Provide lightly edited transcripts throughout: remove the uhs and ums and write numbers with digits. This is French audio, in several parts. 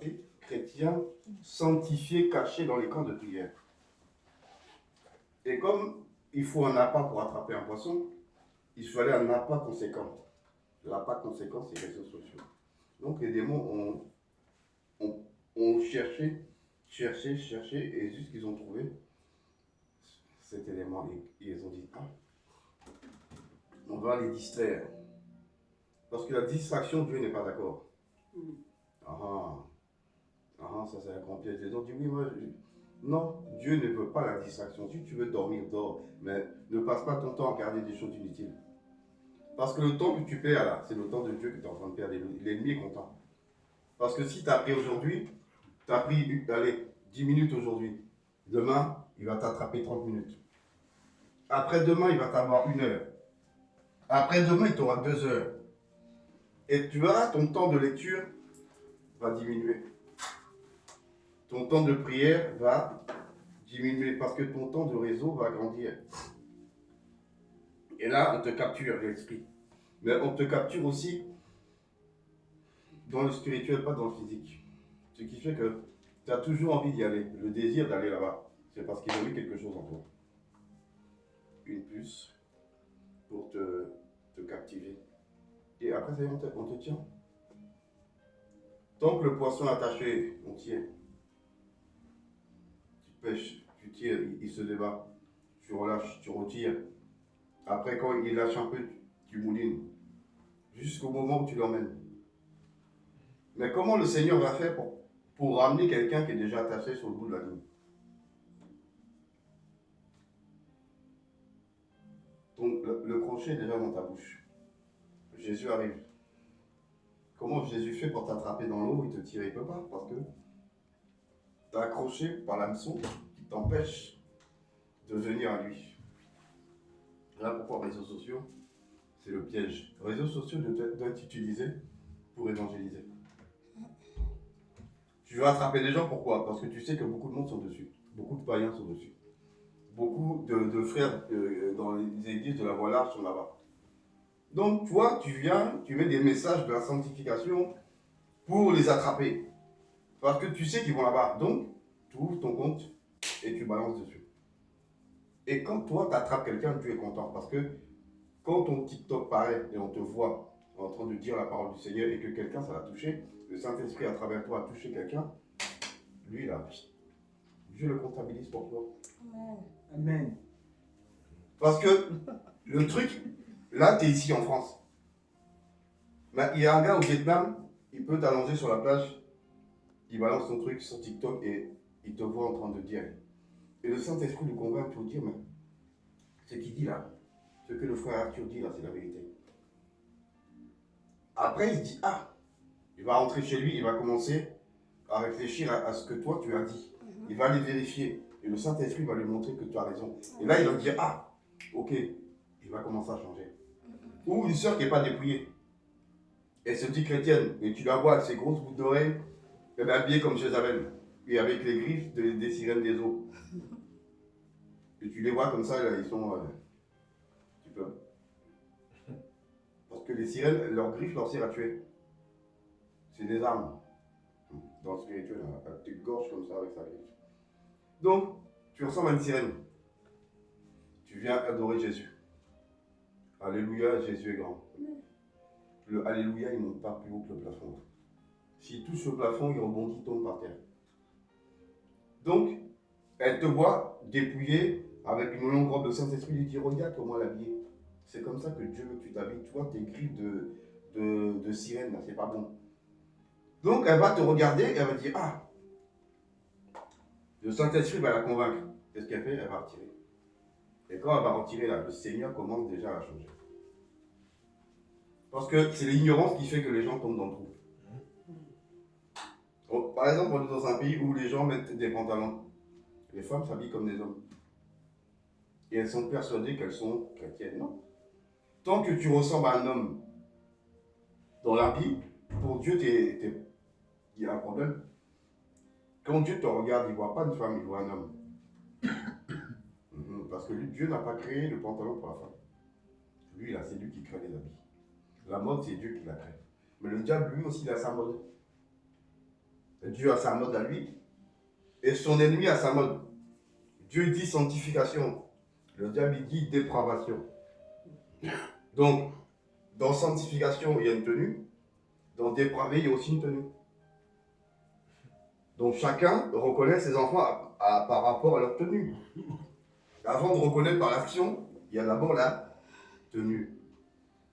attrapés, chrétiens, sanctifiés, cachés dans les camps de prière. Et comme il faut un appât pour attraper un poisson, il fallait un appât conséquent. L'appât conséquent, c'est les réseaux sociaux. Donc les démons ont cherché, et juste qu'ils ont trouvé cet élément. Et ils ont dit, ah, on va les distraire. Parce que la distraction, Dieu n'est pas d'accord. Ça c'est un grand piège. Ils ont dit, oui, non, Dieu ne veut pas la distraction. Si tu veux dormir, dors. Mais ne passe pas ton temps à regarder des choses inutiles. Parce que le temps que tu perds là, c'est le temps de Dieu que tu es en train de perdre. L'ennemi est content. Parce que si tu as pris aujourd'hui, tu as pris, allez, 10 minutes aujourd'hui. Demain, il va t'attraper 30 minutes. Après-demain, il va t'avoir 1 heure. Après-demain, il t'aura 2 heures. Et tu verras, ton temps de lecture va diminuer. Ton temps de prière va diminuer parce que ton temps de réseau va grandir. Et là, on te capture l'esprit. Mais on te capture aussi dans le spirituel, pas dans le physique. Ce qui fait que tu as toujours envie d'y aller, le désir d'aller là-bas. C'est parce qu'ils ont mis quelque chose en toi. Une puce pour te captiver. Et après, on te tient. Tant que le poisson est attaché, on tient. Tu pêches, tu tires, il se débat. Tu relâches, tu retires. Après, quand il lâche un peu, tu moulines. Jusqu'au moment où tu l'emmènes. Mais comment le Seigneur va faire pour ramener quelqu'un qui est déjà attaché sur le bout de la ligne? Donc, le crochet est déjà dans ta bouche. Jésus arrive. Comment Jésus fait pour t'attraper dans l'eau? Il te tire, il ne peut pas, parce que tu as accroché par l'hameçon qui t'empêche de venir à lui. Là, pourquoi réseaux sociaux? C'est le piège. Les réseaux sociaux doivent être utilisés pour évangéliser. Tu veux attraper les gens, pourquoi? Parce que tu sais que beaucoup de monde sont dessus. Beaucoup de païens sont dessus. Beaucoup de frères dans les églises de la voie large sont là-bas. Donc, toi, tu viens, tu mets des messages de la sanctification pour les attraper. Parce que tu sais qu'ils vont là-bas. Donc, tu ouvres ton compte et tu balances dessus. Et quand toi, tu attrapes quelqu'un, tu es content. Parce que quand ton TikTok paraît et on te voit en train de dire la parole du Seigneur et que quelqu'un, ça l'a touché, le Saint-Esprit à travers toi a touché quelqu'un, lui, là, Dieu le comptabilise pour toi. Amen. Parce que le truc, là, tu es ici en France. Mais il y a un gars au Vietnam, il peut t'allonger sur la plage, il balance son truc sur TikTok et il te voit en train de dire. Et le Saint-Esprit le convainc pour dire, mais ce qu'il dit là, ce que le frère Arthur dit là, c'est la vérité. Après, il se dit, ah, il va rentrer chez lui, il va commencer à réfléchir à ce que toi tu as dit. Il va aller vérifier. Et le Saint-Esprit va lui montrer que tu as raison. Et là, il va dire, ah, ok, il va commencer à changer. Ou une sœur qui n'est pas dépouillée. Elle se dit chrétienne, et tu la vois avec ses grosses boucles d'oreilles, elle est habillée comme Jézabel, et avec les griffes des sirènes des eaux. Et tu les vois comme ça, là, ils sont... tu peux. Parce que les sirènes, leurs griffes leur servent à tuer. C'est des armes. Dans le spirituel, elle te gorge comme ça avec sa griffe. Donc, tu ressembles à une sirène. Tu viens adorer Jésus. Alléluia, Jésus est grand. Le Alléluia, il ne monte pas plus haut que le plafond. S'il touche le plafond, il rebondit, il tombe par terre. Donc, elle te voit dépouillée avec une longue robe de Saint-Esprit, lui dit, regarde comment l'habiller. C'est comme ça que Dieu veut que tu t'habilles. Toi, tes griffes de sirène, là, c'est pas bon. Donc, elle va te regarder et elle va dire, ah, le Saint-Esprit va la convaincre. Qu'est-ce qu'elle fait? Elle va retirer. Et quand elle va retirer, là, le Seigneur commence déjà à la changer. Parce que c'est l'ignorance qui fait que les gens tombent dans le trou. Par exemple, on est dans un pays où les gens mettent des pantalons. Les femmes s'habillent comme des hommes. Et elles sont persuadées qu'elles sont chrétiennes. Non. Tant que tu ressembles à un homme dans l'habit, pour Dieu, il y a un problème. Quand Dieu te regarde, il ne voit pas une femme, il voit un homme. Parce que lui, Dieu n'a pas créé le pantalon pour la femme. Lui, là, c'est lui qui crée les habits. La mode, c'est Dieu qui la crée. Mais le diable, lui aussi, il a sa mode. Dieu a sa mode à lui. Et son ennemi a sa mode. Dieu dit sanctification. Le diable il dit dépravation. Donc, dans sanctification, il y a une tenue. Dans dépravé, il y a aussi une tenue. Donc chacun reconnaît ses enfants par rapport à leur tenue. Avant de reconnaître par l'action, il y a d'abord la tenue.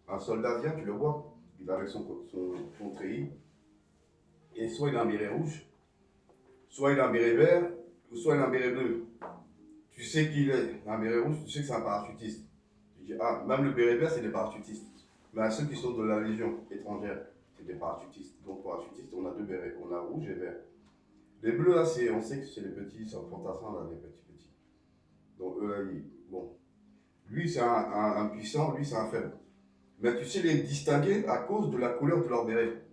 Un soldat vient, tu le vois, il est avec son treillis. Et soit il a un béret rouge, soit il a un béret vert, ou soit il a un béret bleu. Tu sais qu'il est un béret rouge, tu sais que c'est un parachutiste. Tu dis, ah, même le béret vert, c'est des parachutistes. Mais à ceux qui sont de la Légion étrangère, c'est des parachutistes. Donc parachutistes, on a deux bérets, on a rouge et vert. Les bleus, là, on sait que c'est les petits, c'est un fantassin, là, les petits. Donc eux, là, bon. Lui, c'est un puissant, lui, c'est un faible. Mais tu sais les distinguer à cause de la couleur de leur béret.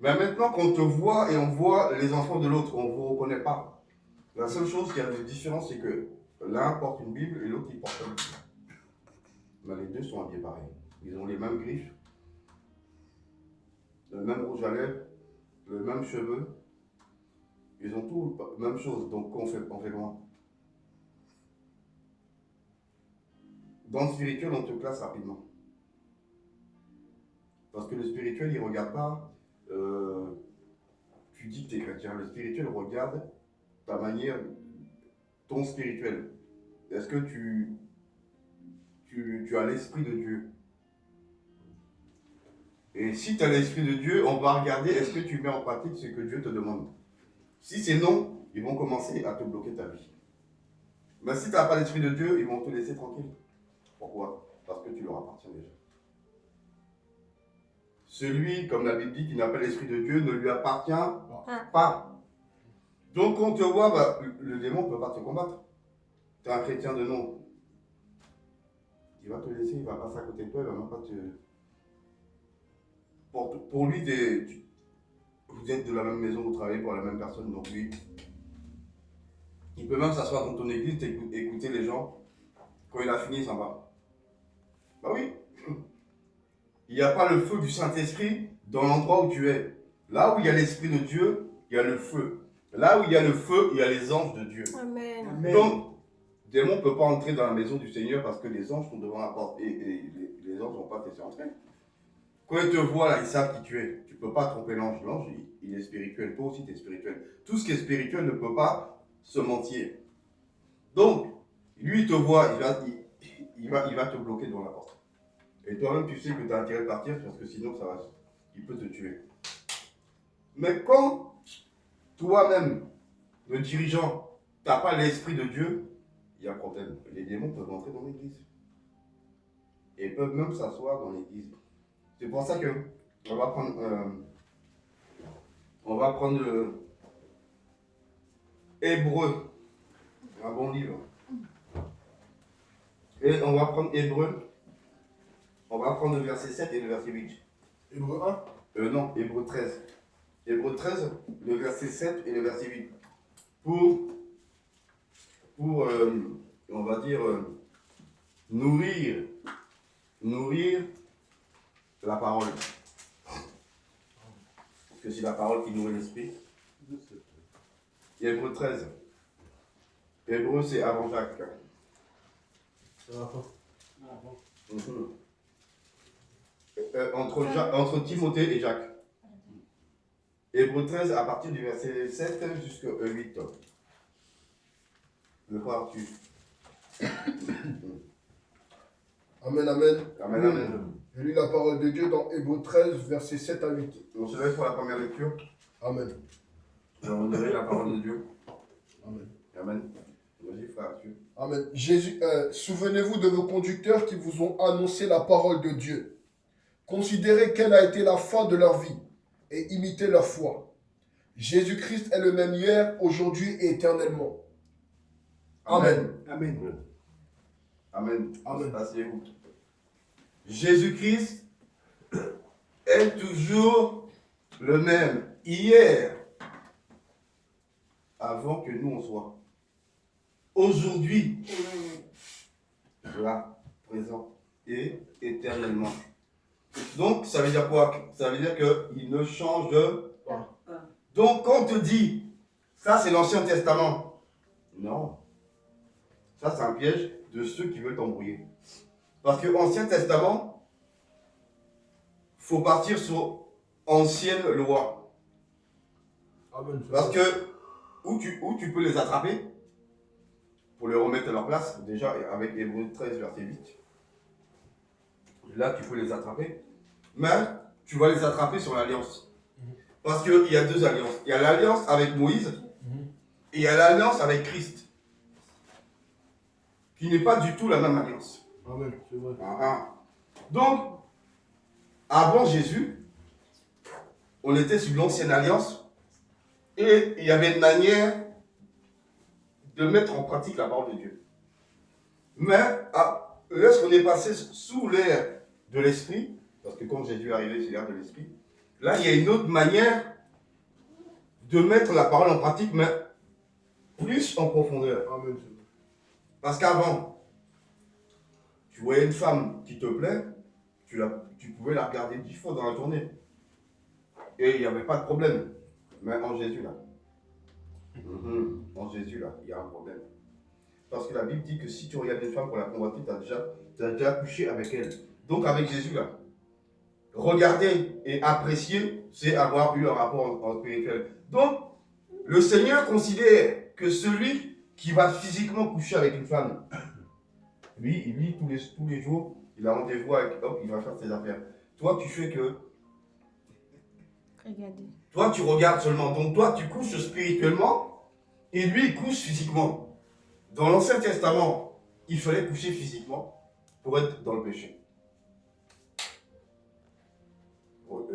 Mais maintenant qu'on te voit et on voit les enfants de l'autre, on ne vous reconnaît pas. La seule chose qui a de différence, c'est que l'un porte une Bible et l'autre, il porte une Bible. Mais les deux sont habillés pareil. Ils ont les mêmes griffes, le même rouge à lèvres, le même cheveux. Ils ont tout la même chose, donc on fait loin. Dans le spirituel, on te classe rapidement. Parce que le spirituel, il ne regarde pas, tu dis que tu es chrétien. Le spirituel regarde ta manière, ton spirituel. Est-ce que tu as l'esprit de Dieu? Et si tu as l'esprit de Dieu, on va regarder est-ce que tu mets en pratique ce que Dieu te demande. Si c'est non, ils vont commencer à te bloquer ta vie. Mais si tu n'as pas l'esprit de Dieu, ils vont te laisser tranquille. Pourquoi? Parce que tu leur appartiens déjà. Celui, comme la Bible dit, qui n'a pas l'esprit de Dieu ne lui appartient pas. Donc quand on te voit, bah, le démon ne peut pas te combattre. Tu es un chrétien de nom. Il va te laisser, il va passer à côté de toi, il va même pas te... Pour lui, vous êtes de la même maison, vous travaillez pour la même personne, donc lui, il peut même s'asseoir dans ton église et écouter les gens. Quand il a fini, il s'en va. Bah oui. Il n'y a pas le feu du Saint-Esprit dans l'endroit où tu es. Là où il y a l'Esprit de Dieu, il y a le feu. Là où il y a le feu, il y a les anges de Dieu. Amen. Donc, le démon ne peut pas entrer dans la maison du Seigneur parce que les anges sont devant la porte. Et les anges ne vont pas te laisser entrer. Quand ils te voient là, ils savent qui tu es. Tu ne peux pas tromper l'ange. L'ange, il est spirituel. Toi aussi, tu es spirituel. Tout ce qui est spirituel ne peut pas se mentir. Donc, lui, il te voit, il va te bloquer devant la porte. Et toi-même, tu sais que tu as intérêt à partir parce que sinon, il peut te tuer. Mais quand toi-même, le dirigeant, tu n'as pas l'esprit de Dieu, il y a un problème. Les démons peuvent entrer dans l'église. Et peuvent même s'asseoir dans l'église. C'est pour ça que on va prendre Hébreu, un bon livre. Et on va prendre Hébreu. On va prendre le verset 7 et le verset 8. Hébreu 1? Non, Hébreu 13. Hébreu 13, le verset 7 et le verset 8. Pour on va dire, nourrir la parole. Parce que c'est la parole qui nourrit l'esprit. Hébreu 13. Hébreu, c'est avant Jacques. Entre Timothée et Jacques. Hébreu 13, à partir du verset 7 jusqu'au 8. Le crois-tu? Amen, amen. Amen, amen. Je lis la parole de Dieu dans Hébreu 13, versets 7 à 8. On se lève pour la première lecture. Amen. Je vais honorer la parole de Dieu. Amen. Amen. Vas-y, frère Arthur. Amen. Souvenez-vous de vos conducteurs qui vous ont annoncé la parole de Dieu. Considérez quelle a été la fin de leur vie et imitez leur foi. Jésus-Christ est le même hier, aujourd'hui et éternellement. Amen. Amen. Amen. Amen. Asseyez-vous. Jésus-Christ est toujours le même hier, avant que nous on soit. Aujourd'hui, là, présent et éternellement. Donc, ça veut dire quoi? Ça veut dire qu'il ne change Donc, quand on te dit, ça c'est l'Ancien Testament, non. Ça, c'est un piège de ceux qui veulent t'embrouiller. Parce que l'Ancien Testament, il faut partir sur ancienne loi. Amen. Parce que, où tu peux les attraper, pour les remettre à leur place, déjà avec Hébreux 13, verset 8. Là, tu peux les attraper. Mais tu vas les attraper sur l'alliance. Parce qu'il y a deux alliances. Il y a l'alliance avec Moïse et il y a l'alliance avec Christ. Qui n'est pas du tout la même alliance. Amen, c'est vrai. Donc, avant Jésus, on était sous l'ancienne alliance et il y avait une manière de mettre en pratique la parole de Dieu. Mais lorsqu'on est passé sous l'ère de l'esprit, parce que quand Jésus est arrivé, c'est l'ère de l'esprit, là il y a une autre manière de mettre la parole en pratique, mais plus en profondeur. Amen, c'est vrai. Parce qu'avant, tu voyais une femme qui te plaît, tu pouvais la regarder 10 fois dans la journée. Et il n'y avait pas de problème. Mais en Jésus, là, en Jésus, là, il y a un problème. Parce que la Bible dit que si tu regardes une femme pour la convoiter, tu as déjà couché avec elle. Donc avec Jésus, là, regarder et apprécier, c'est avoir eu un rapport en spirituel. Donc, le Seigneur considère que celui qui va physiquement coucher avec une femme, lui tous les jours, il a rendez-vous avec l'homme, il va faire ses affaires. Toi, tu fais que... Regardez. Toi, tu regardes seulement. Donc, toi, tu couches spirituellement et lui, il couche physiquement. Dans l'Ancien Testament, il fallait coucher physiquement pour être dans le péché.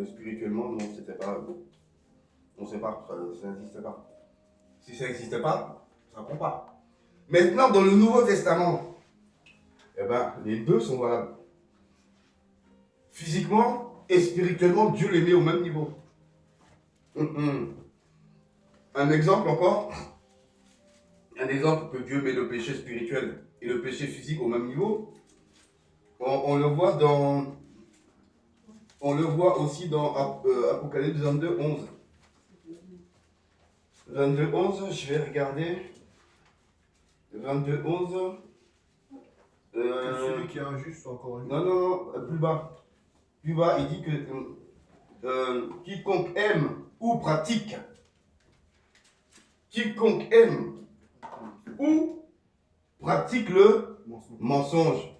Spirituellement, non, c'était pas... On ne sait pas, ça n'existait pas. Si ça n'existait pas, ça ne prend pas. Maintenant, dans le Nouveau Testament, eh ben, les deux sont valables. Physiquement et spirituellement, Dieu les met au même niveau. Un exemple encore. Un exemple que Dieu met le péché spirituel et le péché physique au même niveau. On le voit dans... On le voit aussi dans Apocalypse 22, 11. 22, 11, je vais regarder. 22, 11. Que celui qui est injuste soit encore injuste. Non, plus bas. Plus bas, il dit que quiconque aime ou pratique, ou pratique le mensonge.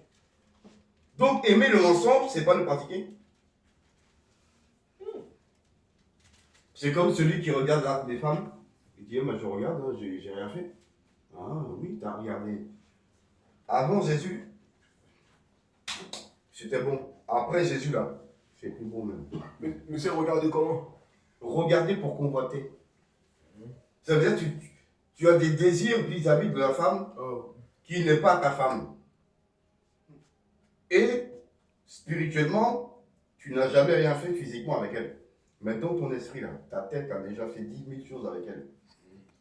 Donc aimer le mensonge, c'est pas le pratiquer. C'est comme celui qui regarde des femmes. Il dit, je regarde, j'ai rien fait. Ah oui, tu as regardé. Avant Jésus, c'était bon. Après Jésus, là, c'est plus bon même. Mais c'est regarder comment? Regarder pour convoiter. Ça veut dire que tu as des désirs vis-à-vis de la femme qui n'est pas ta femme. Et spirituellement, tu n'as jamais rien fait physiquement avec elle. Mais dans ton esprit, là, ta tête a déjà fait 10 000 choses avec elle.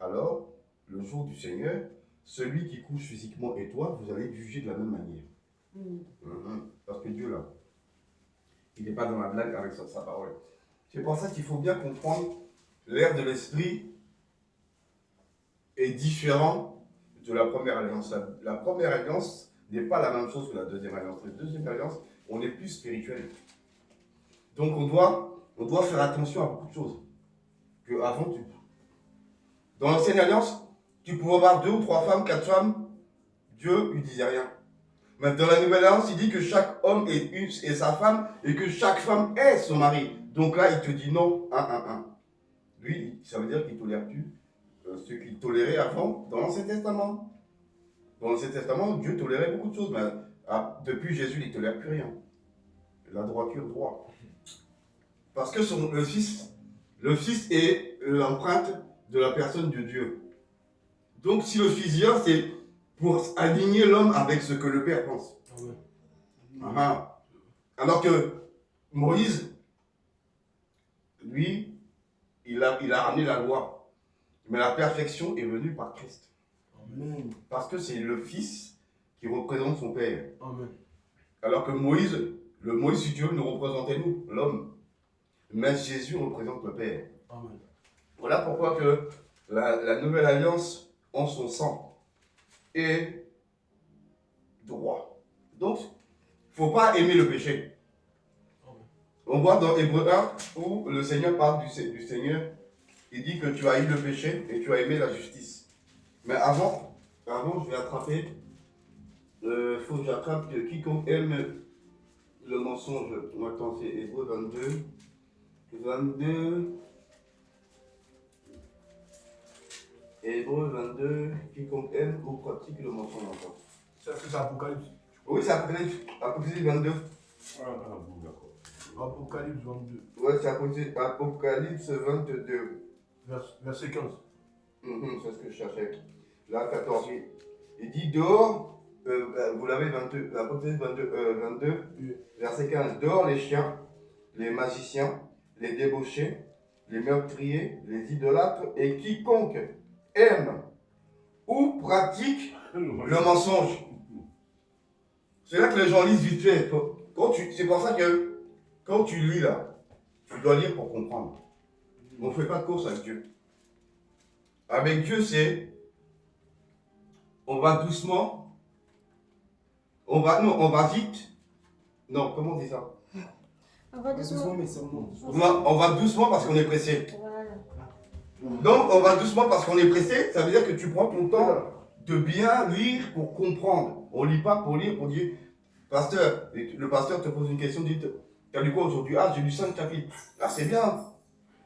Alors, le jour du Seigneur, celui qui couche physiquement et toi, vous allez juger de la même manière. Parce que Dieu, là, il n'est pas dans la blague avec sa parole. C'est pour ça qu'il faut bien comprendre l'ère de l'esprit est différent de la première alliance. La première alliance n'est pas la même chose que la deuxième alliance. La deuxième alliance, on est plus spirituel. Donc on doit faire attention à beaucoup de choses. Que avant, dans l'ancienne alliance, tu pouvais avoir 2 ou 3 femmes, 4 femmes, Dieu ne disait rien. Mais dans la nouvelle alliance, il dit que chaque homme est sa femme et que chaque femme est son mari. Donc là, il te dit non, Lui, ça veut dire qu'il ne tolère plus ce qu'il tolérait avant dans l'Ancien Testament. Dans l'Ancien Testament, Dieu tolérait beaucoup de choses, mais depuis Jésus, il ne tolère plus rien. La droiture, droit. Parce que le Fils est l'empreinte de la personne de Dieu. Donc si le Fils vient, c'est pour aligner l'homme avec ce que le Père pense. Alors que Moïse, lui, il a ramené la loi. Mais la perfection est venue par Christ. Amen. Parce que c'est le Fils qui représente son Père. Amen. Alors que Moïse, le Moïse, si Dieu nous représentait nous, l'homme. Mais Jésus représente le Père. Amen. Voilà pourquoi que la nouvelle alliance en son sang est droit. Donc, il ne faut pas aimer le péché. On voit dans Hébreu 1 où le Seigneur parle du Seigneur. Il dit que tu as eu le péché et tu as aimé la justice. Mais avant je vais attraper. Il faut que j'attrape quiconque aime le mensonge. Attends, c'est Hébreu 22. 22. Hébreu 22. Quiconque aime ou pratique le mensonge. Ça, c'est Apocalypse. Oui, c'est Apocalypse 22. Ah, bon, d'accord. Apocalypse 22. Ouais, c'est Apocalypse 22. Verset 15. C'est ce que je cherchais. Là, 14. Il dit dehors, vous l'avez 22, Apocalypse 22, verset 15. Dehors les chiens, les magiciens, les débauchés, les meurtriers, les idolâtres et quiconque aime ou pratique le mensonge. C'est là que les gens lisent vite fait. C'est pour ça que quand tu lis là, tu dois lire pour comprendre. On ne fait pas de course avec Dieu. Avec Dieu, c'est on va doucement, on va vite. Non, comment on dit ça? On va doucement. mais seulement. On va doucement parce qu'on est pressé. Voilà. Donc, on va doucement parce qu'on est pressé, ça veut dire que tu prends ton temps de bien lire pour comprendre. On ne lit pas pour lire, pour dire, pasteur, le pasteur te pose une question, dit, tu as lu quoi aujourd'hui? Ah, j'ai lu 5 chapitres. Ah, c'est bien.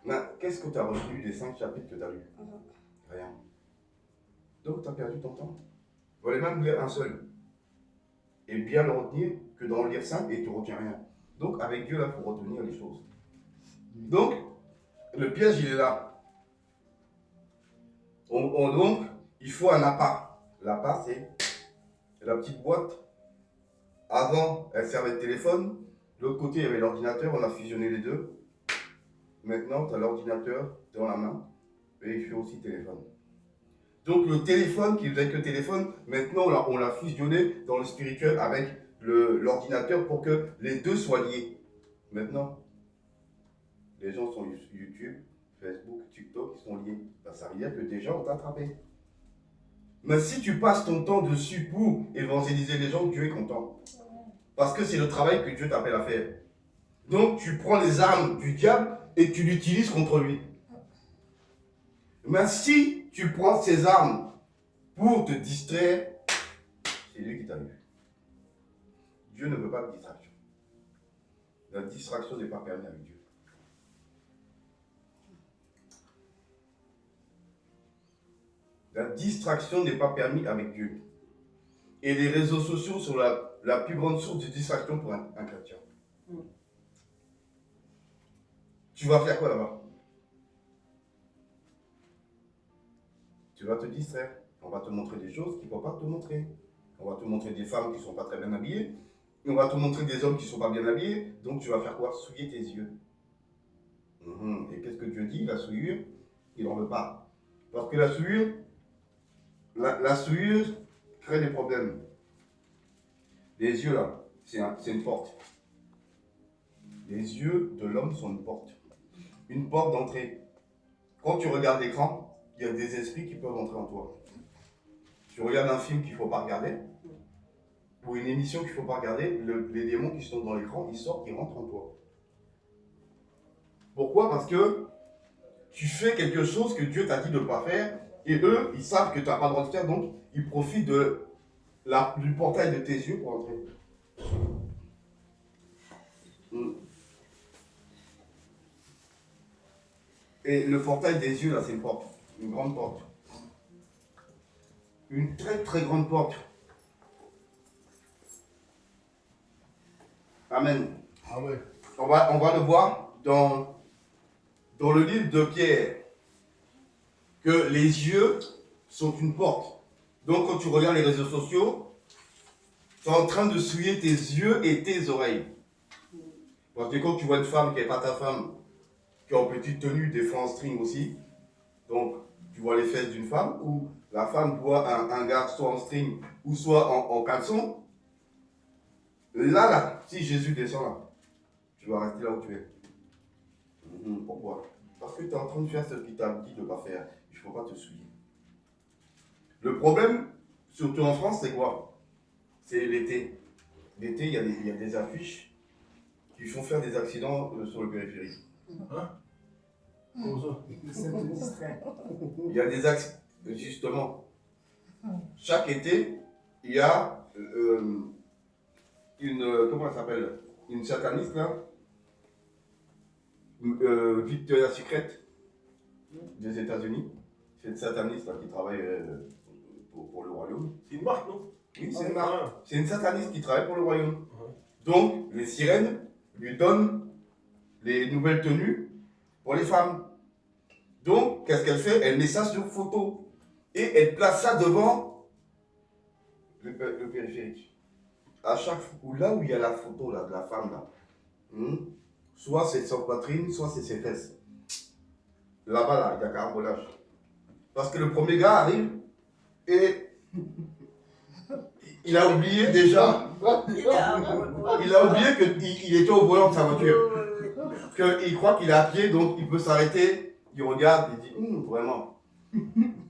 Mais qu'est-ce que tu as retenu des 5 chapitres que tu as lus? Rien. Donc, tu as perdu ton temps. Il fallait même lire un seul. Et bien le retenir que d'en lire 5 et tu ne retiens rien. Donc, avec Dieu, là, il faut retenir les choses. Donc, le piège, il est là. Donc, il faut un appât. L'appât, c'est la petite boîte. Avant, elle servait de téléphone. De l'autre côté, il y avait l'ordinateur. On a fusionné les deux. Maintenant, tu as l'ordinateur dans la main. Et il fait aussi téléphone. Donc, le téléphone, qui faisait que téléphone, maintenant, on l'a fusionné dans le spirituel avec l'ordinateur pour que les deux soient liés. Maintenant, les gens sont YouTube, Facebook, TikTok, ils sont liés. Ben, ça veut dire que déjà on t'a attrapé. Mais si tu passes ton temps dessus pour évangéliser les gens, Dieu est content. Parce que c'est le travail que Dieu t'appelle à faire. Donc tu prends les armes du diable et tu l'utilises contre lui. Mais si tu prends ces armes pour te distraire, c'est lui qui t'a eu. Dieu ne veut pas de distraction. La distraction n'est pas permise avec Dieu. La distraction n'est pas permise avec Dieu. Et les réseaux sociaux sont la plus grande source de distraction pour un chrétien. Tu vas faire quoi là-bas? Tu vas te distraire. On va te montrer des choses qu'il ne faut pas te montrer. On va te montrer des femmes qui ne sont pas très bien habillées. Et on va te montrer des hommes qui ne sont pas bien habillés. Donc tu vas faire quoi? Souiller tes yeux. Et qu'est-ce que Dieu dit? La souillure, il n'en veut pas. Parce que la souillure crée des problèmes. Les yeux là, c'est une porte. Les yeux de l'homme sont une porte. Une porte d'entrée. Quand tu regardes l'écran, il y a des esprits qui peuvent entrer en toi. Tu regardes un film qu'il ne faut pas regarder, ou une émission qu'il ne faut pas regarder, les démons qui sont dans l'écran, ils sortent, ils rentrent en toi. Pourquoi? Parce que tu fais quelque chose que Dieu t'a dit de ne pas faire, et eux, ils savent que tu n'as pas le droit de faire, donc ils profitent du portail de tes yeux pour entrer. Et le portail des yeux, là, c'est une porte, une grande porte. Une très très grande porte. Amen. Amen. On va le voir dans le livre de Pierre, que les yeux sont une porte. Donc quand tu regardes les réseaux sociaux, tu es en train de souiller tes yeux et tes oreilles. Parce que quand tu vois une femme qui n'est pas ta femme, qui est en petite tenue, des fois en string aussi, donc tu vois les fesses d'une femme, ou la femme voit un gars soit en string ou soit en caleçon, là, si Jésus descend là, tu vas rester là où tu es. Pourquoi? Parce que tu es en train de faire ce qu'il t'a dit de ne pas faire. Il ne faut pas te souiller. Le problème, surtout en France, c'est quoi? C'est l'été. L'été, il y a des affiches qui font faire des accidents sur le périphérique. Comment ça? Il y a des accidents, justement. Chaque été, il y a comment elle s'appelle? Une sataniste, là. Victoria's Secret des États-Unis. C'est une sataniste là, qui travaille pour le royaume. C'est une marque, non? Oui, c'est une marque. C'est une sataniste qui travaille pour le royaume. Donc, les sirènes lui donnent les nouvelles tenues pour les femmes. Donc, qu'est-ce qu'elle fait? Elle met ça sur photo. Et elle place ça devant le périphérique. À chaque fois, là où il y a la photo là, de la femme, là, soit c'est son poitrine, soit c'est ses fesses. Là-bas, là, il y a carambolage. Parce que le premier gars arrive et il a oublié déjà. Il a oublié qu'il était au volant de sa voiture. Qu'il croit qu'il est à pied, donc il peut s'arrêter. Il regarde, il dit vraiment.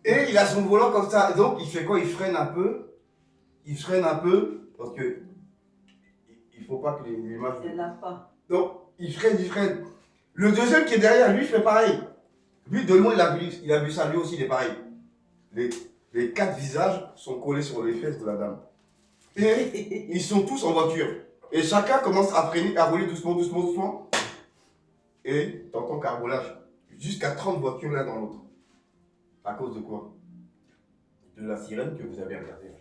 Et il a son volant comme ça. Donc il fait quoi? Il freine un peu. Il freine un peu. Parce que il ne faut pas que l'image. Donc il freine. Le deuxième qui est derrière lui fait pareil. Lui, de loin, il a vu ça, lui aussi, il est pareil. Les 4 visages sont collés sur les fesses de la dame. Et ils sont tous en voiture. Et chacun commence à freiner, à rouler doucement. Et t'entends carbolage. Jusqu'à 30 voitures l'un dans l'autre. À cause de quoi? De la sirène que vous avez regardée.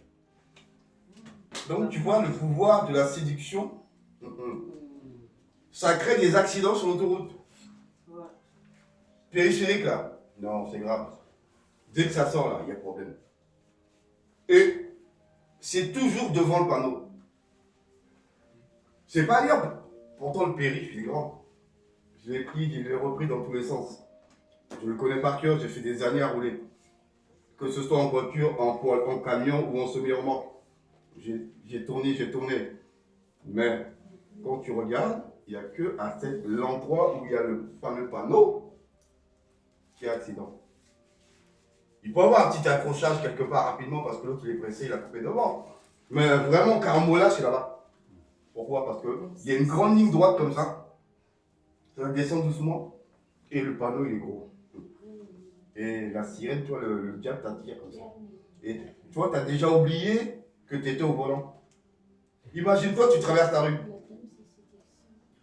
Donc tu vois le pouvoir de la séduction. Ça crée des accidents sur l'autoroute. Périphérique là, non, c'est grave. Dès que ça sort là, il y a problème. Et c'est toujours devant le panneau. C'est pas dire, pourtant le périph' il est grand. Je l'ai repris dans tous les sens. Je le connais par cœur, j'ai fait des années à rouler. Que ce soit en voiture, en camion ou en semi-remorque. J'ai tourné. Mais quand tu regardes, il n'y a que à l'endroit où il y a le fameux panneau qui est accident. Il peut y avoir un petit accrochage quelque part rapidement parce que l'autre il est pressé, il a coupé devant. Mais vraiment, carambolage, c'est là-bas. Pourquoi? Parce qu'il y a une grande ligne droite comme ça. Ça descend doucement et le panneau il est gros. Et la sirène, toi, le diable t'attire comme ça. Et toi, tu as déjà oublié que tu étais au volant. Imagine-toi, tu traverses la rue.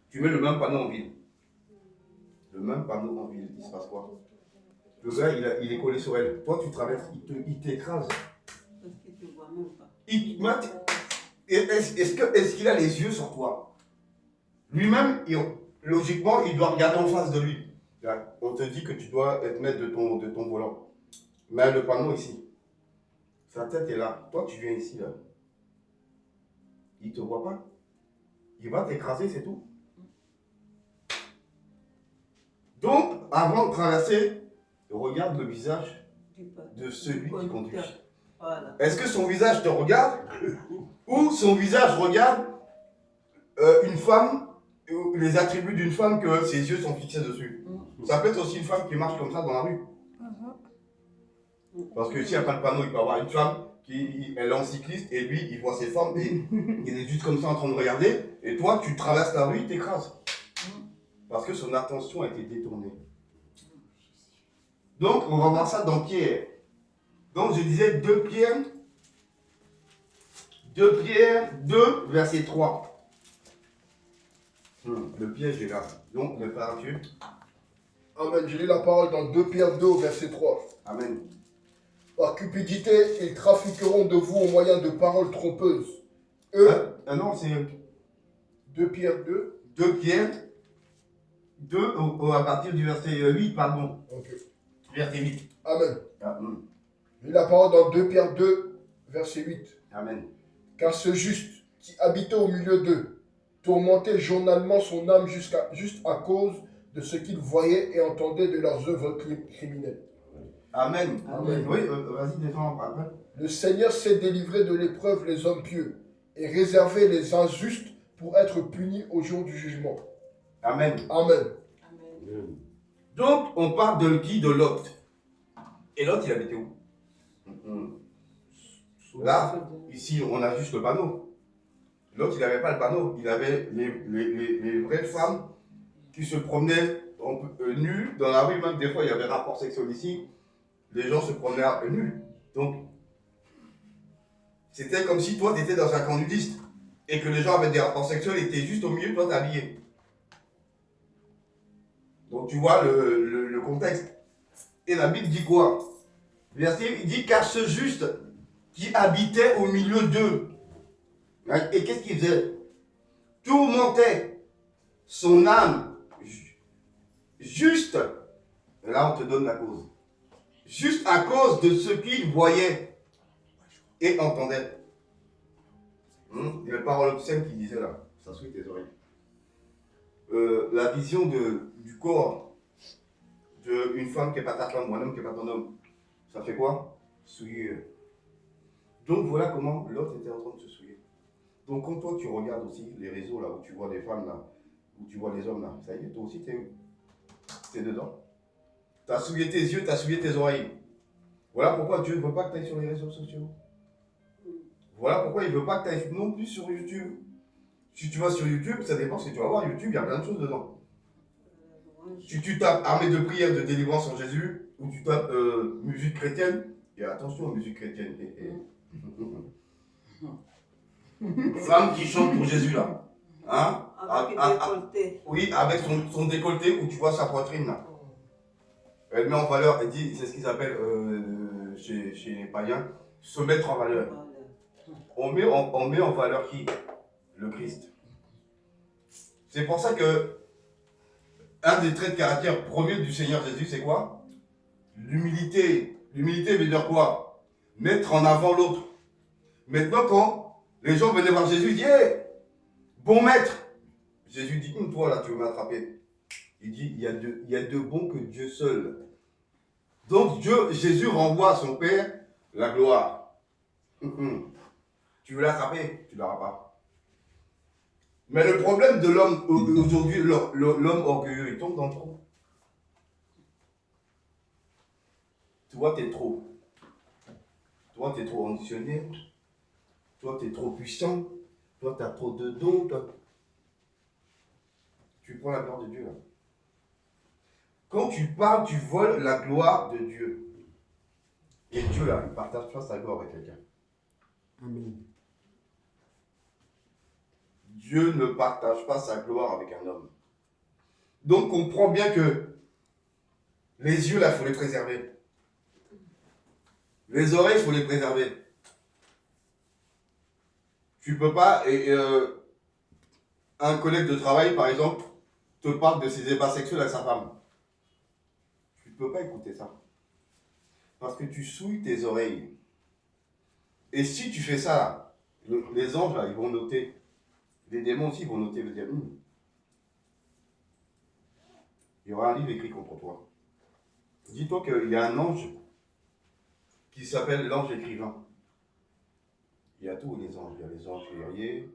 Tu mets le même panneau en ville. Le même panneau en ville, il se passe quoi? Le gars, il est collé sur elle. Toi, tu traverses, il t'écrase. Parce qu'il ne te voit même pas. Est-ce qu'il a les yeux sur toi? Lui-même, logiquement, il doit regarder en face de lui. Là, on te dit que tu dois être maître de ton volant. Mais le panneau ici, sa tête est là. Toi, tu viens ici, là. Il ne te voit pas. Il va t'écraser, c'est tout. Donc, avant de traverser, regarde le visage de celui qui conduit. Voilà. Est-ce que son visage te regarde ou son visage regarde une femme, les attributs d'une femme que ses yeux sont fixés dessus? Ça peut être aussi une femme qui marche comme ça dans la rue. Parce que s'il n'y a pas de panneau, il peut y avoir une femme qui elle est en cycliste et lui, il voit ses femmes et il est juste comme ça en train de regarder. Et toi, tu traverses la rue, il t'écrase. Parce que son attention a été détournée. Donc, on va voir ça dans Pierre. Donc, je disais 2 Pierre 2, verset 3. Le piège est là. Donc, le Père Dieu. Amen. Je lis la parole dans 2 Pierre 2, verset 3. Amen. Par cupidité, ils trafiqueront de vous au moyen de paroles trompeuses. Eux, Non, c'est 2 Pierre 2. 2 Pierre 2 à partir du verset 8, pardon. Ok. Verset 8. Amen. Amen. Je lis la parole dans 2 Pierre 2, verset 8. Amen. Car ce juste qui habitait au milieu d'eux tourmentait journalement son âme juste à cause de ce qu'il voyait et entendait de leurs œuvres criminelles. Amen. Amen. Oui, vas-y, descends après. Le Seigneur sait délivrer de l'épreuve les hommes pieux et réserver les injustes pour être punis au jour du jugement. Amen. Amen. Amen. Donc, on parle de qui? De Lot. Et Lot, il habitait où? Là, ici, on a juste le panneau. L'autre, il n'avait pas le panneau. Il avait les vraies femmes qui se promenaient nues dans la rue. Même des fois, il y avait rapport sexuel ici. Les gens se promenaient nus. Donc, c'était comme si toi, tu étais dans un camp nudiste. Et que les gens avaient des rapports sexuels et étaient juste au milieu, toi, t'es habillé. Donc, tu vois le contexte. Et la Bible dit quoi? Verset, il dit, car ce juste qui habitait au milieu d'eux. Et qu'est-ce qu'il faisait? Tourmentait son âme juste, et là on te donne la cause, juste à cause de ce qu'il voyait et entendait. Il y a une parole obscène qui disait là, ça souille tes oreilles. La vision du corps d'une femme qui n'est pas ta femme ou un homme qui n'est pas ton homme, ça fait quoi? Souiller. Donc voilà comment l'autre était en train de se souiller. Donc quand toi tu regardes aussi les réseaux là où tu vois des femmes là, où tu vois les hommes là, ça y est, toi aussi t'es dedans. T'as souillé tes yeux, t'as souillé tes oreilles. Voilà pourquoi Dieu ne veut pas que tu ailles sur les réseaux sociaux. Voilà pourquoi il ne veut pas que tu ailles non plus sur YouTube. Si tu vas sur YouTube, ça dépend ce que tu vas voir. YouTube, il y a plein de choses dedans. Si tu tapes armée de prière de délivrance en Jésus, ou tu tapes musique chrétienne, et attention aux musiques chrétiennes. Femme qui chante pour Jésus là. Hein? Avec le décolleté. Oui, avec son décolleté où tu vois sa poitrine là. Elle met en valeur, elle dit, c'est ce qu'ils appellent chez les païens, se mettre en valeur. On met en valeur qui? Le Christ. C'est pour ça que un des traits de caractère premiers du Seigneur Jésus, c'est quoi? L'humilité. L'humilité veut dire quoi? Mettre en avant l'autre. Maintenant, quand les gens venaient voir Jésus, ils disaient, hey, bon maître. Jésus dit, toi là, tu veux m'attraper. Il dit, il y a de bon que Dieu seul. Donc Jésus renvoie à son Père la gloire. Tu veux l'attraper, tu ne l'auras pas. Mais le problème de l'homme aujourd'hui, l'homme orgueilleux, il tombe dans le trou. Toi, tu es trop. Toi, tu es trop ambitionné. Toi, tu es trop puissant. Toi, tu as trop de dons. Tu prends la gloire de Dieu là. Quand tu parles, tu voles la gloire de Dieu. Et Dieu là, il ne partage pas sa gloire avec quelqu'un. Amen. Dieu ne partage pas sa gloire avec un homme. Donc comprends bien que les yeux là, il faut les préserver. Les oreilles, il faut les préserver. Tu peux pas, un collègue de travail par exemple, te parle de ses ébats sexuels à sa femme. Tu ne peux pas écouter ça. Parce que tu souilles tes oreilles. Et si tu fais ça, les anges là, ils vont noter. Les démons aussi vont noter, vont dire, il y aura un livre écrit contre toi. Dis-toi qu'il y a un ange qui s'appelle l'ange écrivain. Il y a tous les anges. Il y a les anges guerriers,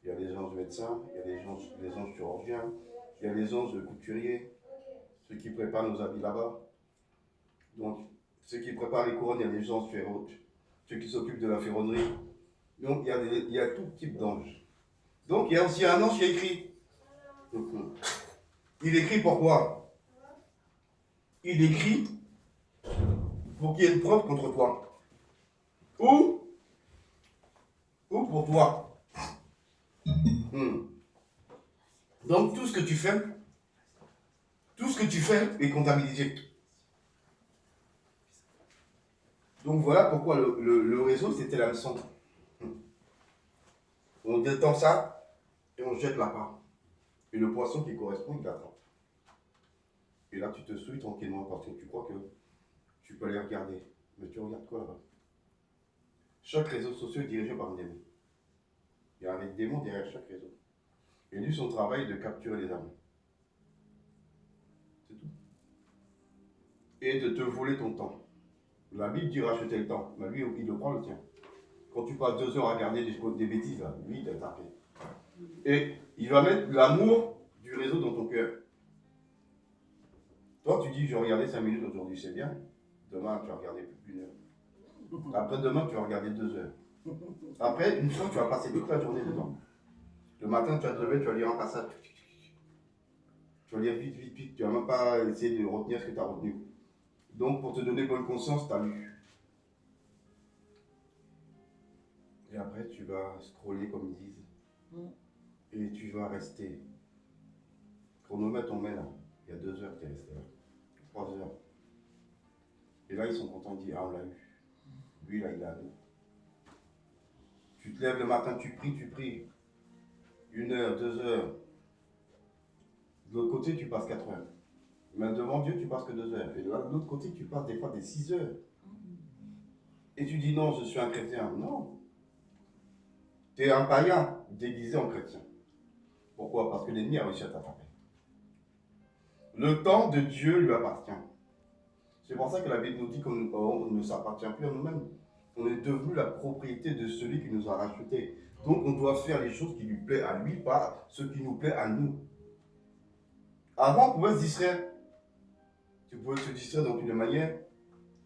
il y a les anges médecins, il y a les anges chirurgiens, il y a les anges couturiers, ceux qui préparent nos habits là-bas. Donc, ceux qui préparent les couronnes, il y a les anges ferrautes, ceux qui s'occupent de la ferronnerie. Donc, il y a tout type d'anges. Donc, il y a aussi un ange qui écrit. Il écrit pourquoi? Il écrit pour qu'il y ait une preuve contre toi. Ou pour toi. Donc, tout ce que tu fais est comptabilisé. Donc, voilà pourquoi le réseau, c'était la leçon. On détend ça et on jette la part. Et le poisson qui correspond, il l'attrape. Et là, tu te souilles tranquillement parce que tu crois que tu peux les regarder. Mais tu regardes quoi là-bas? Chaque réseau social est dirigé par un démon. Il y a un démon derrière chaque réseau. Et lui, son travail est de capturer les âmes. C'est tout. Et de te voler ton temps. La Bible dit racheter le temps. Mais lui, il le prend le tien. Quand tu passes 2 heures à regarder des bêtises, là, lui, il t'a tapé. Et il va mettre l'amour du réseau dans ton cœur. Toi, tu dis, je vais regarder 5 minutes aujourd'hui, c'est bien. Demain, tu vas regarder plus d'1 heure. Après-demain, tu vas regarder 2 heures. Après, une fois, tu vas passer toute la journée dedans. Le matin, tu vas te lever, tu vas lire un passage. Tu vas lire vite, vite, vite. Tu vas même pas essayer de retenir ce que tu as retenu. Donc, pour te donner bonne conscience, tu as lu. Et après, tu vas scroller, comme ils disent. Et tu vas rester. Chronomètre, on met là. Il y a 2 heures, tu es resté là. 3 heures. Et là, ils sont contents, ils disent, ah, on l'a eu. Lui, là, il a lu. Tu te lèves le matin, tu pries. 1 heure, 2 heures. De l'autre côté, tu passes 4 heures. Mais devant Dieu, tu passes que 2 heures. Et de l'autre côté, tu passes des fois des 6 heures. Et tu dis, non, je suis un chrétien. Non. Tu es un païen déguisé en chrétien. Pourquoi? Parce que l'ennemi a réussi à t'attraper. Le temps de Dieu lui appartient. C'est pour ça que la Bible nous dit qu'on ne s'appartient plus à nous-mêmes. On est devenu la propriété de celui qui nous a rachetés. Donc on doit faire les choses qui lui plaisent à lui, pas ce qui nous plaît à nous. Avant, on pouvait se distraire. Tu pouvais te distraire dans toutes les manières.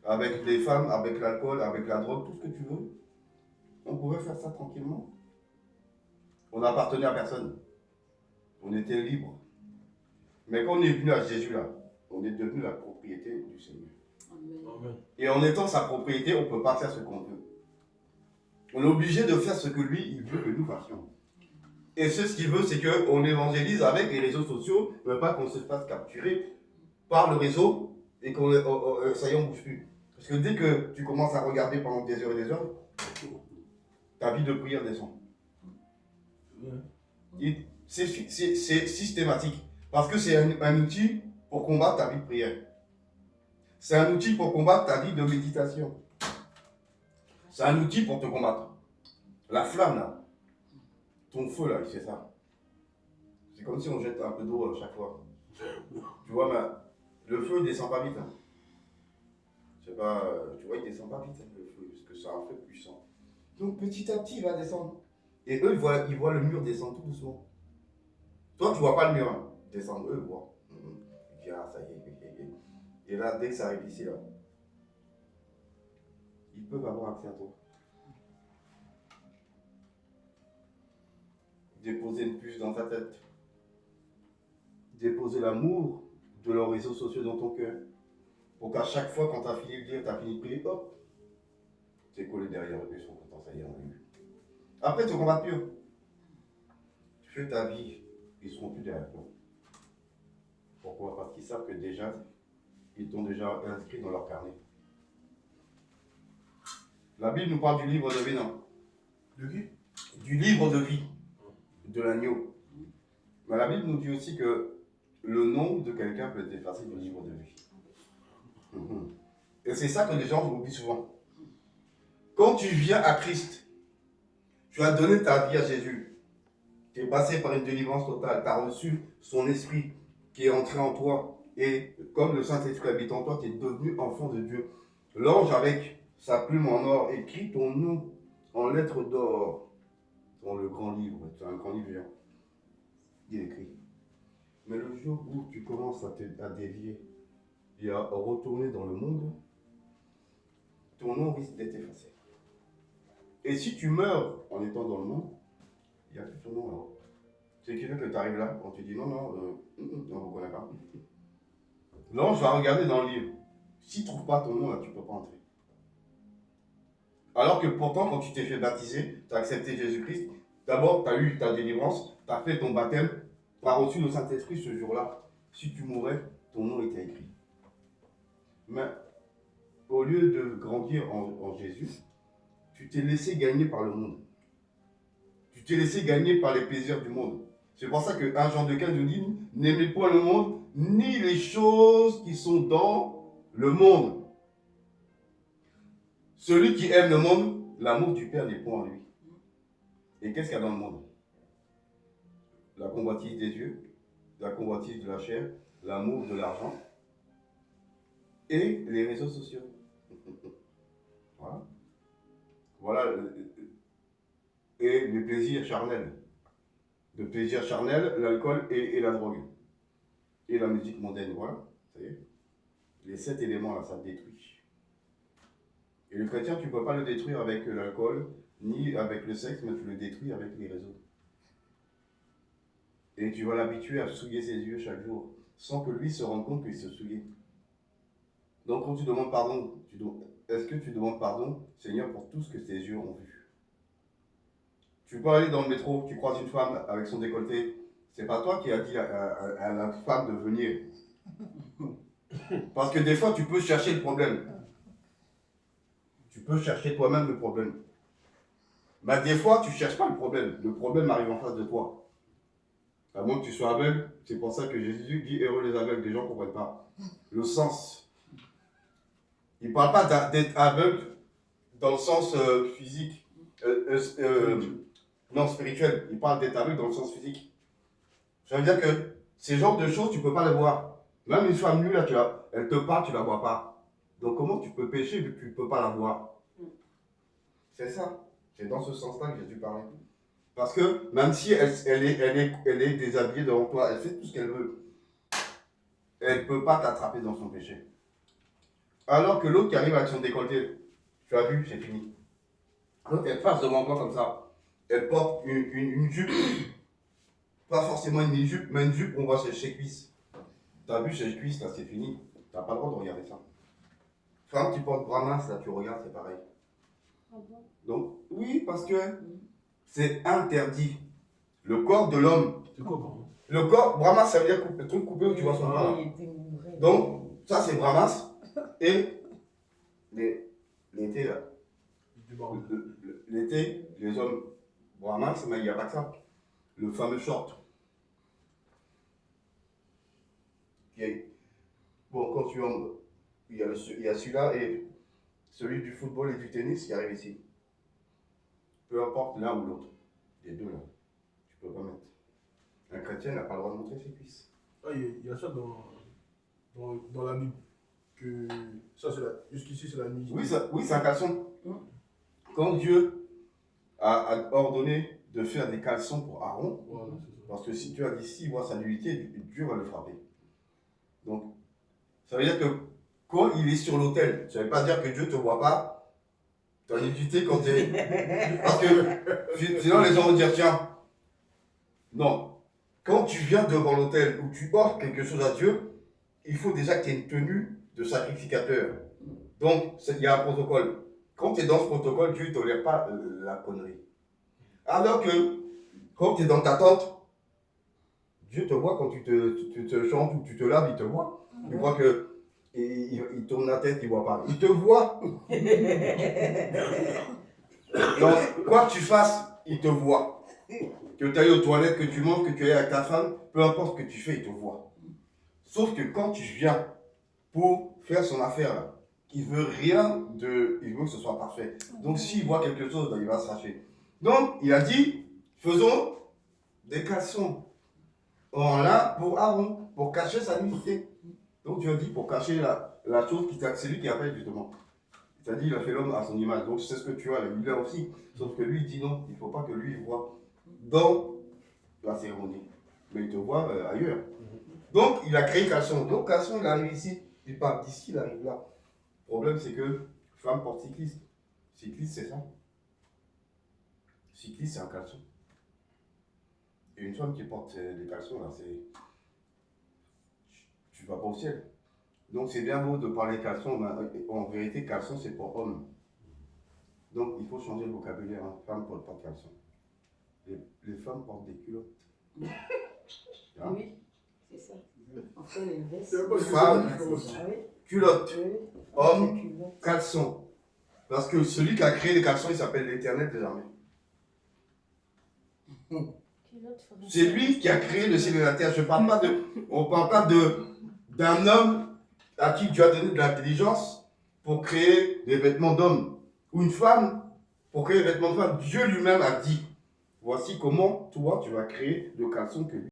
Avec les femmes, avec l'alcool, avec la drogue, tout ce que tu veux. On pouvait faire ça tranquillement. On n'appartenait à personne. On était libre. Mais quand on est venu à Jésus là, on est devenu la propriété du Seigneur. Amen. Et en étant sa propriété, on ne peut pas faire ce qu'on veut. On est obligé de faire ce que lui, il veut que nous fassions. Et ce qu'il veut, c'est qu'on évangélise avec les réseaux sociaux, mais pas qu'on se fasse capturer par le réseau et ça y est, on ne bouge plus. Parce que dès que tu commences à regarder pendant des heures et des heures, ta vie de prière descend. C'est systématique. Parce que c'est un outil pour combattre ta vie de prière. C'est un outil pour combattre ta vie de méditation. C'est un outil pour te combattre. La flamme là, ton feu là, il fait ça. C'est comme si on jette un peu d'eau à chaque fois. Tu vois, mais le feu il descend pas vite. Hein. C'est pas, tu vois, il descend pas vite le feu, parce que c'est un feu puissant. Donc petit à petit, il va descendre. Et eux, ils voient le mur descendre tout doucement. Toi, tu vois pas le mur hein, descendre, eux voient. Et puis, ah, ça y est. Et là, dès que ça arrive ici, là, ils peuvent avoir accès à toi. Déposer une puce dans ta tête. Déposer l'amour de leurs réseaux sociaux dans ton cœur. Pour qu'à chaque fois, quand tu as fini de lire, tu as fini de prier, hop, tu es collé derrière eux, ils sont contents, ça y est, on l'a eu. Après, tu ne combats plus. Tu fais ta vie, ils ne seront plus derrière toi. Pourquoi? Parce qu'ils savent que déjà, ils t'ont déjà inscrit dans leur carnet. La Bible nous parle du livre de vie, non? De qui? Du livre de vie, de l'agneau. Mais la Bible nous dit aussi que le nom de quelqu'un peut être effacé du livre de vie. Et c'est ça que les gens oublient souvent. Quand tu viens à Christ, tu as donné ta vie à Jésus. Tu es passé par une délivrance totale. Tu as reçu son esprit qui est entré en toi. Et comme le Saint-Esprit habite en toi, tu es devenu enfant de Dieu. L'ange, avec sa plume en or, écrit ton nom en lettres d'or dans le grand livre. C'est un grand livre. Il est écrit. Mais le jour où tu commences à dévier et à retourner dans le monde, ton nom risque d'être effacé. Et si tu meurs en étant dans le monde, il n'y a plus ton nom là-haut. C'est qui fait que tu arrives là, quand tu dis non, on ne vous connaît pas. L'ange va regarder dans le livre. S'il ne trouve pas ton nom là, tu ne peux pas entrer. Alors que pourtant, quand tu t'es fait baptiser, tu as accepté Jésus-Christ, d'abord tu as eu ta délivrance, tu as fait ton baptême, tu as reçu le Saint-Esprit ce jour-là. Si tu mourais, ton nom était écrit. Mais au lieu de grandir en Jésus, tu t'es laissé gagner par le monde. Tu t'es laissé gagner par les plaisirs du monde. C'est pour ça que 1 Jean 2,15 nous dit, n'aimez point le monde, ni les choses qui sont dans le monde. Celui qui aime le monde, l'amour du Père n'est point en lui. Et qu'est-ce qu'il y a dans le monde? La convoitise des yeux, la convoitise de la chair, l'amour de l'argent et les réseaux sociaux. Voilà. Voilà. Et les plaisirs charnels. Le plaisir charnel, l'alcool et la drogue. Et la musique mondaine, voilà. Ça y est. les 7 éléments là, ça te détruit. Et le chrétien, tu ne peux pas le détruire avec l'alcool, ni avec le sexe, mais tu le détruis avec les réseaux. Et tu vas l'habituer à souiller ses yeux chaque jour, sans que lui se rende compte qu'il se souillait. Donc quand tu demandes pardon, est-ce que tu demandes pardon, Seigneur, pour tout ce que tes yeux ont vu? Tu peux aller dans le métro, tu croises une femme avec son décolleté, c'est pas toi qui as dit à la femme de venir. Parce que des fois, tu peux chercher le problème. Tu peux chercher toi-même le problème. Mais des fois, tu ne cherches pas le problème. Le problème arrive en face de toi. À moins que tu sois aveugle, c'est pour ça que Jésus dit heureux les aveugles, les gens ne comprennent pas. Le sens. Il ne parle pas d'être aveugle dans le sens physique. Non, spirituel. Il parle d'être aveugle dans le sens physique. Ça veut dire que ces genres de choses, tu ne peux pas les voir. Même une femme nue, là, elle te parle, tu ne la vois pas. Donc comment tu peux pécher vu que tu ne peux pas la voir? C'est ça. C'est dans ce sens-là que Jésus parlait. Parce que même si elle est déshabillée devant toi, elle fait tout ce qu'elle veut, elle ne peut pas t'attraper dans son péché. Alors que l'autre qui arrive avec son décolleté, tu as vu, c'est fini. L'autre, elle passe devant toi comme ça. Elle porte une jupe, pas forcément une jupe, mais une jupe qu'on voit chez ses cuisses. Tu as vu ses cuisses, là, c'est fini. Tu n'as pas le droit de regarder ça. Femme qui porte bras mince, là, tu regardes, c'est pareil. Ah bon? Donc, oui, parce que c'est interdit. Le corps de l'homme. C'est quoi, pardon? Le corps, bras mince, ça veut dire le truc coupé où tu vois son bras. Donc, ça, c'est bras mince. Et l'été, là. L'été, les hommes, bras mince, mais il n'y a pas que ça. Le fameux short. Bon, quand tu en. Il y a celui-là et celui du football et du tennis qui arrive ici. Peu importe l'un ou l'autre. Les deux là. Tu peux pas mettre. Un chrétien n'a pas le droit de montrer ses cuisses. Ah, il y a ça dans la Bible. Que ça, jusqu'ici, c'est la nuit. Oui, c'est un caleçon. Quand Dieu a ordonné de faire des caleçons pour Aaron, Voilà, c'est ça. parce que si tu as dit s'il voit sa nudité, Dieu va le frapper. Donc, ça veut dire que quand il est sur l'autel, ça ne veut pas dire que Dieu ne te voit pas. Tu as nudité quand tu es. Parce que sinon les gens vont dire tiens, non. Quand tu viens devant l'autel où tu offres quelque chose à Dieu, il faut déjà que tu aies une tenue de sacrificateur. Donc, il y a un protocole. Quand tu es dans ce protocole, Dieu ne tolère pas la connerie. Alors que quand tu es dans ta tente, Dieu te voit quand tu te chantes ou tu te laves, il te voit. Il voit que il tourne la tête, il ne voit pas. Il te voit. Donc, quoi que tu fasses, il te voit. Que tu ailles aux toilettes, que tu manges, que tu ailles avec ta femme, peu importe ce que tu fais, il te voit. Sauf que quand tu viens pour faire son affaire, là, il veut il veut que ce soit parfait. Donc s'il voit quelque chose, ben, il va se fâcher. Donc il a dit, faisons des caleçons en lin pour Aaron, pour cacher sa nudité. Donc Dieu a dit pour cacher la chose c'est lui qui a fait justement. Il a dit il a fait l'homme à son image. Donc c'est ce que tu as, il l'a aussi. Sauf que lui il dit non, il ne faut pas que lui il voit dans la cérémonie. Mais il te voit ailleurs. Donc il a créé caleçon. Donc caleçon il arrive ici, il part d'ici, il arrive là. Le problème c'est que femme porte cycliste. Cycliste c'est ça. Cycliste c'est un caleçon. Et une femme qui porte des caleçons là, c'est. Tu vas pas au ciel. Donc c'est bien beau de parler caleçon, mais en vérité, caleçon c'est pour homme. Donc il faut changer le vocabulaire. Hein. Femme porte pas de caleçon. Les femmes portent des culottes. Hein? Oui, c'est ça. On fait l'inverse. C'est pas Femme, Ah oui, culotte. oui. Homme, Culotte. caleçon. Parce que celui qui a créé les caleçons, il s'appelle l'Éternel des armées. Culotte française. C'est lui qui a créé le ciel et la terre. On ne parle pas d'un homme à qui Dieu a donné de l'intelligence pour créer des vêtements d'homme. Ou une femme pour créer des vêtements de femme. Dieu lui-même a dit, voici comment toi tu vas créer le caleçon que lui.